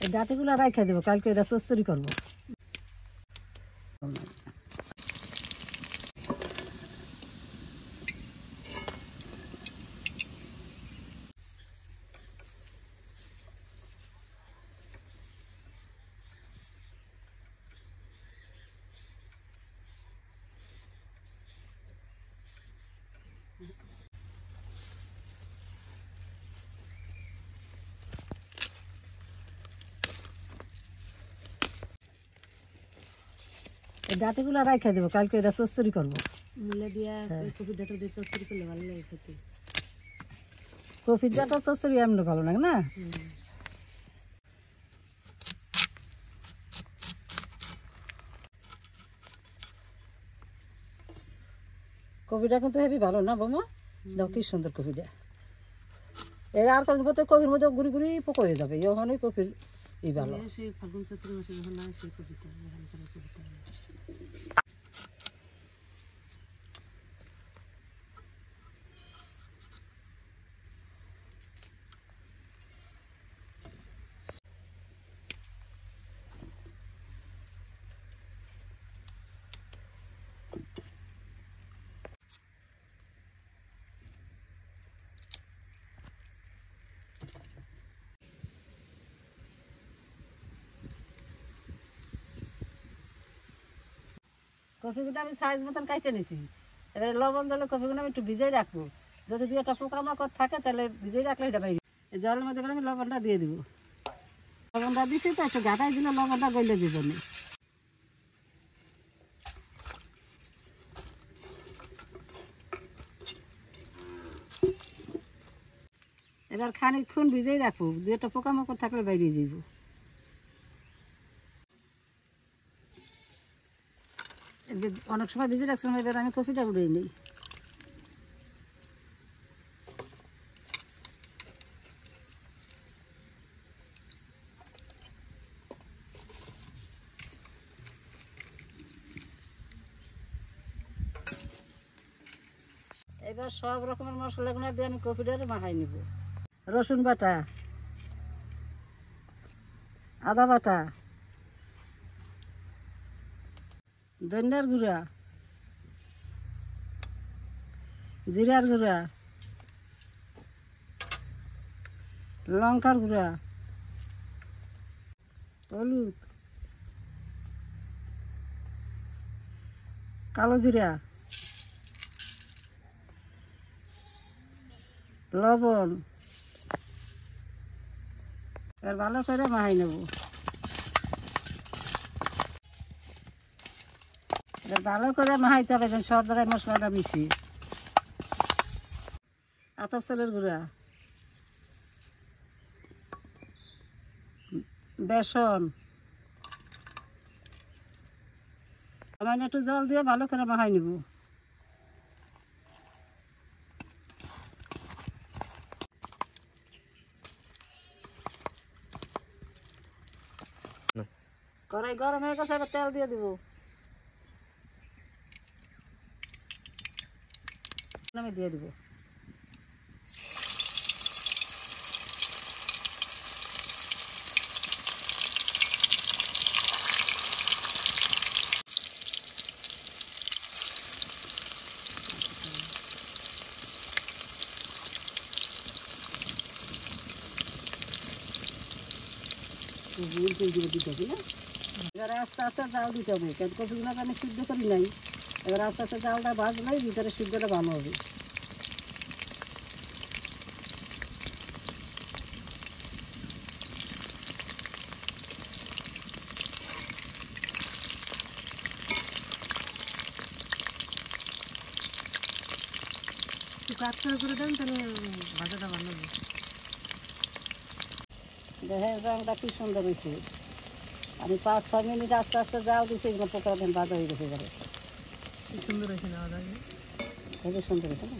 এই ডাঁটিগুলো রাইখা দেবো, কালকে এটা চচ্চড়ি করবো। এই ডাঁটিগুলো রাইখা দেবো, কালকে এটা চচ্চড়ি করবো। মূলা দিয়া কফি ডাটা দিয়ে চচ্চড়ি করলে ভালো লাগে খেতে। কফির ডাঁটা চচ্চড়ি এমনি ভালো লাগে না? কফিটা কিন্তু হেবি ভালো না বৌমা? দেখো কি সুন্দর কফিটা। এর আর কদিন পর কফির মধ্যে গুড়ি গুড়ি পোকা হয়ে যাবে, যখনই কফির ভালো। সেই ফাল্গুন চৈত্র মাসে যখন হয় সেই কবিতা কবিতা। কফিগুলো আমি সাইজ মতন কাটে নিছি। এবারে লবণ দিলে কফিগুলো আমি একটু ভিজাই রাখবো। যদি দুই একটা পোকামাকড় থাকে তাহলে ভিজাই রাখলে এটা বাইরে। এই জলের মধ্যে আমি লবণটা দিয়ে দিব। লবণটা দিচ্ছি তো একটু ঘাটাই দিলে লবণটা গলে দিব না। এবার খানিকক্ষণ ভিজাই রাখবো, দুই একটা পোকামাকড় থাকলে বাইরে যাইব। অনেক সময় ভিজে রাখছিলাম, এবার আমি কফিটা উড়িয়ে নিই। এবার সব রকমের মশলাগুলো দিয়ে আমি কফিটা মাখাই নিব। রসুন বাটা, আদা বাটা, ধনিয়ার গুঁড়া, জিরার গুঁড়া, লঙ্কার গুঁড়া, হলুদ, কালো জিরা, লবণ, এবার ভালো করে মাখাই নেব। ভালো করে মাখাইতে হবে যেন সব জায়গায় মশলাটা মিশি। আতপ চালের গুঁড়া, বেসন, সামান্য একটু জল দিয়ে ভালো করে মাখাই নিব। কড়াই গরম হয়ে গেছে, এবার তেল দিয়ে দিব। আমি দিয়ে দিব। এবারে আস্তে আস্তে জাল দিতে হবে, কারণ কপিগুলোকে আমি সিদ্ধ করি নাই। এবার আস্তে আস্তে জালটা ভাজলেই ভিতরে সিদ্ধটা ভালো হবে। কাঁচা করে দেন তাহলে ভাজাটা ভালো হবে। দেখেন রঙটা কি সুন্দর হয়েছে। আমি 5-6 মিনিট আস্তে আস্তে জাল দিচ্ছি, এগুলো পোকা দেন ভাজা হয়ে গেছে। এবারে কি সুন্দর হয়েছে না দাদা? খুবই সুন্দর হয়েছে না?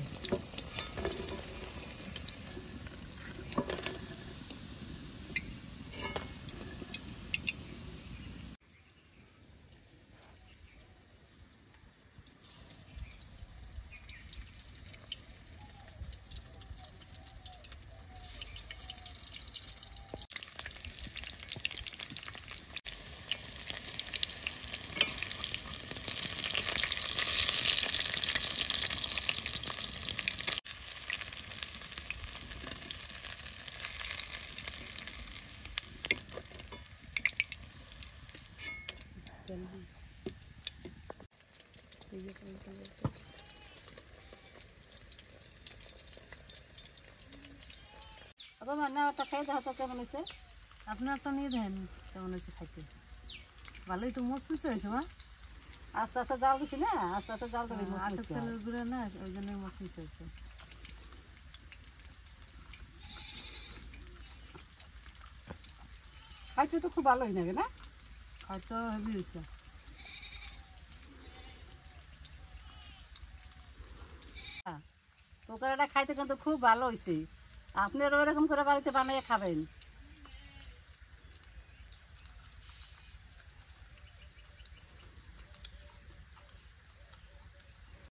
আবার মানে ওটা খেয়ে দেখো তো কেমন হয়েছে। আপনার তো নিয়ে দেন কেমন হয়েছে খাইতে। ভালোই তো মচমচে হয়েছে মা। আস্তে আস্তে জাল দিছি না, আস্তে আস্তে জাল দিলে আটার চালের গুঁড়া না, ওই জন্যই মচমচে হয়েছে। খাইতে তো খুব ভালোই লাগে না? খাইতে হেভি হয়েছে। পকোড়াটা খাইতে কিন্তু খুব ভালো হয়েছে। আপনারা ওরকম করে বাড়িতে বানিয়ে খাবেন।